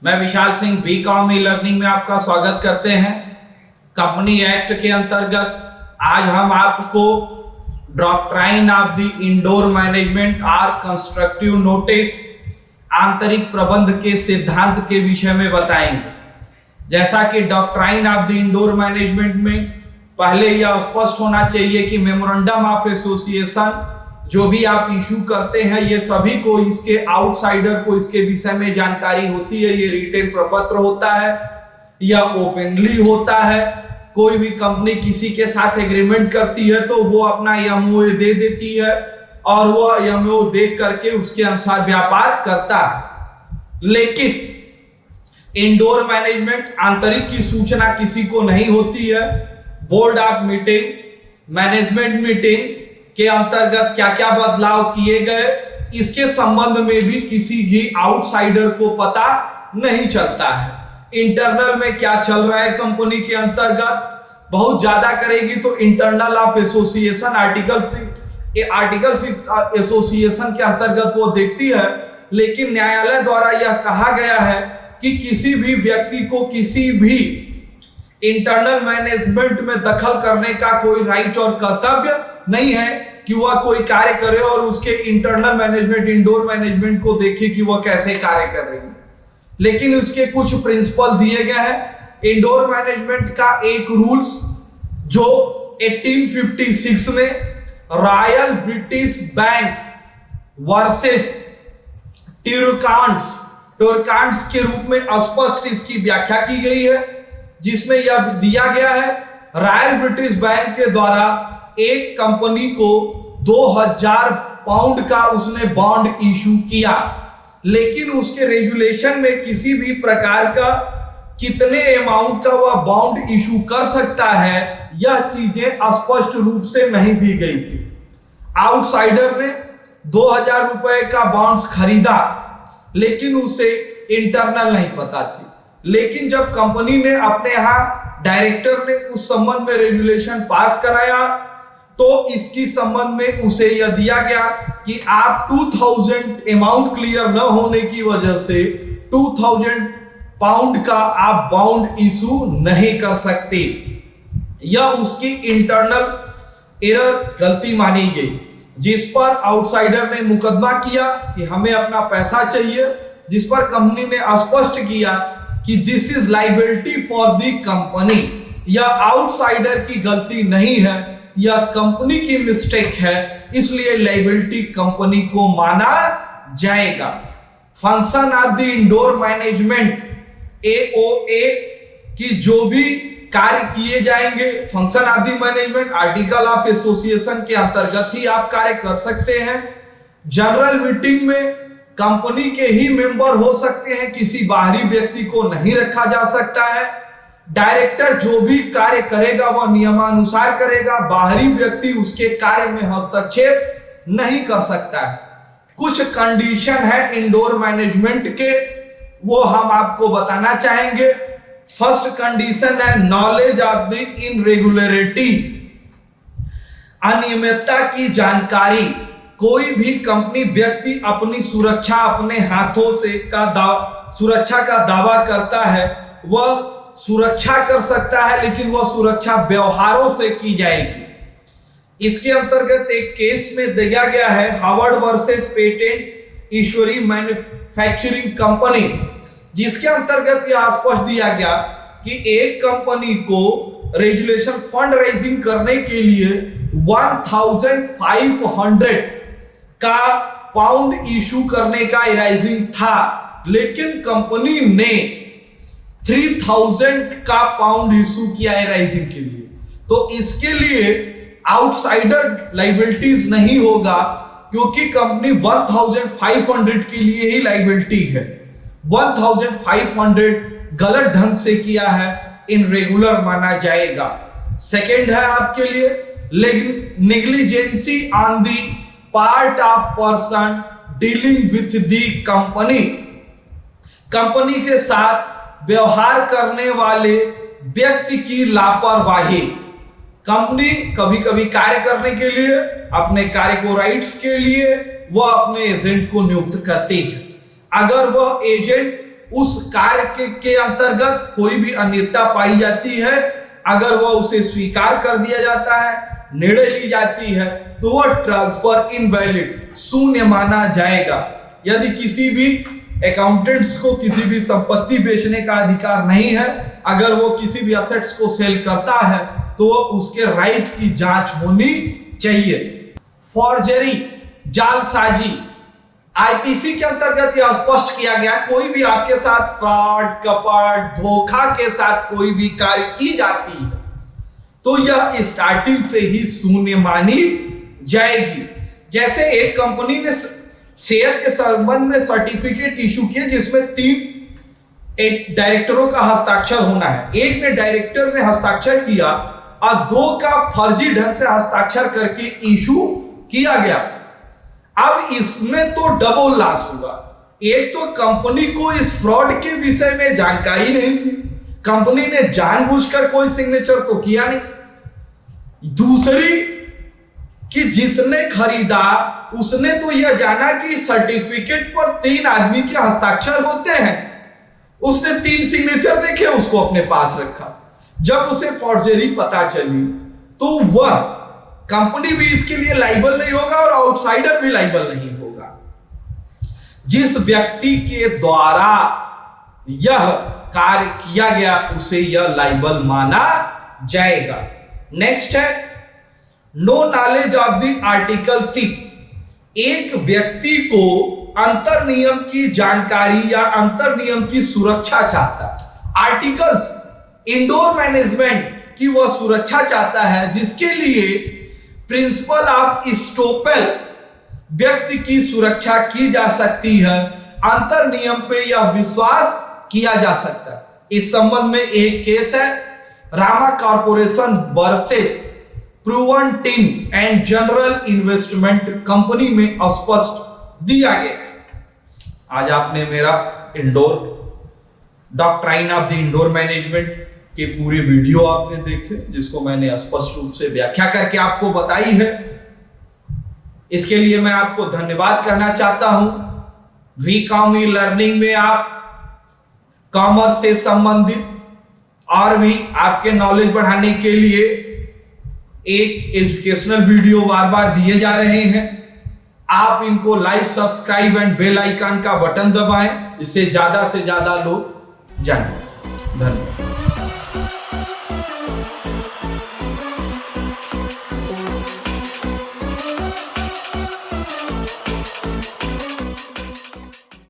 मैं Vishal Singh WeCom e learning में आपका स्वागत करते हैं। कंपनी एक्ट के अंतर्गत आज हम आपको doctrine of the indoor management और कंस्ट्रक्टिव नोटिस आंतरिक प्रबंध के सिद्धांत के विषय में बताएंगे। जैसा कि doctrine of the indoor management में पहले यह स्पष्ट होना चाहिए कि मेमोरेंडम ऑफ एसोसिएशन जो भी आप इशू करते हैं ये सभी को इसके आउटसाइडर को इसके विषय में जानकारी होती है। ये रिटेन प्रपत्र होता है या ओपनली होता है। कोई भी कंपनी किसी के साथ एग्रीमेंट करती है तो वो अपना एमओए दे देती है और वो एमओ देख करके उसके अनुसार व्यापार करता है। लेकिन इंडोर मैनेजमेंट आंतरिक की सूचना किसी को नहीं होती है। Board of meeting, management meeting के अंतर्गत क्या क्या बदलाव किए गए इसके संबंध में भी किसी भी आउटसाइडर को पता नहीं चलता है। इंटरनल में क्या चल रहा है कंपनी के अंतर्गत बहुत ज्यादा करेगी तो internal of association article association के अंतर्गत वो देखती है। लेकिन न्यायालय द्वारा यह कहा गया है कि किसी भी व्यक्ति को किसी भी इंटरनल मैनेजमेंट में दखल करने का कोई राइट और कर्तव्य नहीं है कि वह कोई कार्य करे और उसके इंटरनल मैनेजमेंट इंडोर मैनेजमेंट को देखे कि वह कैसे कार्य कर रही है। लेकिन उसके कुछ प्रिंसिपल दिए गए हैं। इंडोर मैनेजमेंट का एक रूल्स जो 1856 में रॉयल ब्रिटिश बैंक वर्सेस टुरकांट्स के रूप में स्पष्ट इसकी व्याख्या की गई है, जिसमें यह दिया गया है रॉयल ब्रिटिश बैंक के द्वारा एक कंपनी को 2000 पाउंड का उसने बॉन्ड इशू किया, लेकिन उसके रेजुलेशन में किसी भी प्रकार का कितने अमाउंट का वह बॉन्ड इशू कर सकता है यह चीजें स्पष्ट रूप से नहीं दी गई थी। आउटसाइडर ने 2000 रुपए का बॉन्ड्स खरीदा लेकिन उसे इंटरनल नहीं पता थी। लेकिन जब कंपनी ने अपने यहाँ डायरेक्टर ने उस संबंध में रेजुलेशन पास कराया तो इसकी संबंध में उसे यह दिया गया कि आप 2000 अमाउंट क्लियर न होने की वजह से 2000 पाउंड का आप बॉन्ड इशू नहीं कर सकते। यह उसकी इंटरनल एरर गलती मानी गई, जिस पर आउटसाइडर ने मुकदमा किया कि हमें अपना पैसा चाहिए, जिस पर कंपनी ने स्पष्ट किया कि this is liability for the company. यह आउटसाइडर की गलती नहीं है, यह कंपनी की मिस्टेक है, इसलिए लायबिलिटी कंपनी को माना जाएगा। Function of the indoor management AOA की जो भी कार्य किए जाएंगे function of the management article of association के अंतर्गत ही आप कार्य कर सकते हैं। जनरल मीटिंग में कंपनी के ही मेंबर हो सकते हैं, किसी बाहरी व्यक्ति को नहीं रखा जा सकता है। डायरेक्टर जो भी कार्य करेगा वह नियमानुसार करेगा, बाहरी व्यक्ति उसके कार्य में हस्तक्षेप नहीं कर सकता है। कुछ कंडीशन है इंडोर मैनेजमेंट के, वो हम आपको बताना चाहेंगे। फर्स्ट कंडीशन है नॉलेज ऑफ द इनरेगुलरिटी, अनियमितता की जानकारी। कोई भी कंपनी व्यक्ति अपनी सुरक्षा अपने हाथों से सुरक्षा का दावा करता है, वह सुरक्षा कर सकता है लेकिन वह सुरक्षा व्यवहारों से की जाएगी। इसके अंतर्गत एक केस में दिया गया है हार्वर्ड वर्सेस पेटेंट इश्यूरी मैन्युफैक्चरिंग कंपनी, जिसके अंतर्गत यह स्पष्ट दिया गया कि एक कंपनी को रेजुलेशन फंड रेजिंग करने के लिए 1500 का पाउंड इशू करने का इराइजिंग था, लेकिन कंपनी ने 3000 का पाउंड इशू किया है राइजिंग के लिए। तो इसके लिए आउटसाइडर लायबिलिटीज नहीं होगा क्योंकि कंपनी 1500 के लिए ही लायबिलिटी है। 1500 गलत ढंग से किया है, इनरेगुलर माना जाएगा। सेकंड है आपके लिए negligence on the part of person dealing with the company. Company के साथ व्यवहार करने वाले व्यक्ति की लापरवाही। कंपनी कभी कभी कार्य करने के लिए अपने कार्य को राइट्स के लिए वह अपने एजेंट को नियुक्त करती है। अगर वह एजेंट उस कार्य के अंतर्गत कोई भी अनियमितता पाई जाती है, अगर वह उसे स्वीकार कर दिया जाता है, निर्णय ली जाती है, तो वह ट्रांसफर इनवैलिड, शून्य माना जाएगा। यदि किसी भी अकाउंटेंट्स को किसी भी संपत्ति बेचने का अधिकार नहीं है, अगर वो किसी भी असेट्स को सेल करता है तो उसके राइट की जांच होनी चाहिए। फॉर्जरी, जालसाजी, आईपीसी के अंतर्गत यह स्पष्ट किया गया, कोई भी आपके साथ फ्रॉड, कपट, धोखा के साथ कोई भी कार्य की जाती है तो यह स्टार्टिंग से ही शून्य मानी जाएगी। जैसे एक कंपनी ने शेयर के संबंध में सर्टिफिकेट इशू किए जिसमें 3 डायरेक्टरों का हस्ताक्षर होना है। एक ने डायरेक्टर ने हस्ताक्षर किया और 2 का फर्जी ढंग से हस्ताक्षर करके इशू किया गया। अब इसमें तो डबल लॉस हुआ। एक तो कंपनी को इस फ्रॉड के विषय में जानकारी नहीं थी, कंपनी ने जानबूझकर कोई सिग्नेचर तो किया नहीं। दूसरी कि जिसने खरीदा उसने तो यह जाना कि सर्टिफिकेट पर 3 आदमी के हस्ताक्षर होते हैं, उसने 3 सिग्नेचर देखे, उसको अपने पास रखा। जब उसे फॉर्जरी पता चली तो वह कंपनी भी इसके लिए लाइबल नहीं होगा और आउटसाइडर भी लाइबल नहीं होगा। जिस व्यक्ति के द्वारा यह कार्य किया गया उसे यह लाइबल माना जाएगा। नेक्स्ट है no knowledge of the articleship. एक व्यक्ति को अंतर नियम की जानकारी या अंतर नियम की सुरक्षा चाहता है। आर्टिकल्स, इंडोर मैनेजमेंट की वह सुरक्षा चाहता है जिसके लिए प्रिंसिपल ऑफ स्टॉपेल व्यक्ति की सुरक्षा की जा सकती है। अंतर नियम पे यह विश्वास किया जा सकता है। इस संबंध में एक केस है Rama Corporation versus Proved Tin and General Investment Company में स्पष्ट दिया गया है। आज आपने मेरा indoor doctrine of the indoor management के पूरे वीडियो आपने देखे जिसको मैंने स्पष्ट रूप से व्याख्या करके आपको बताई है। इसके लिए मैं आपको धन्यवाद करना चाहता हूं। वीकॉम ई लर्निंग में आप कॉमर्स से संबंधित और भी आपके नॉलेज बढ़ाने के लिए एक एजुकेशनल वीडियो बार बार दिए जा रहे हैं। आप इनको like, subscribe and bell icon का बटन दबाएं जिससे ज्यादा से ज्यादा लोग जानें। धन्यवाद।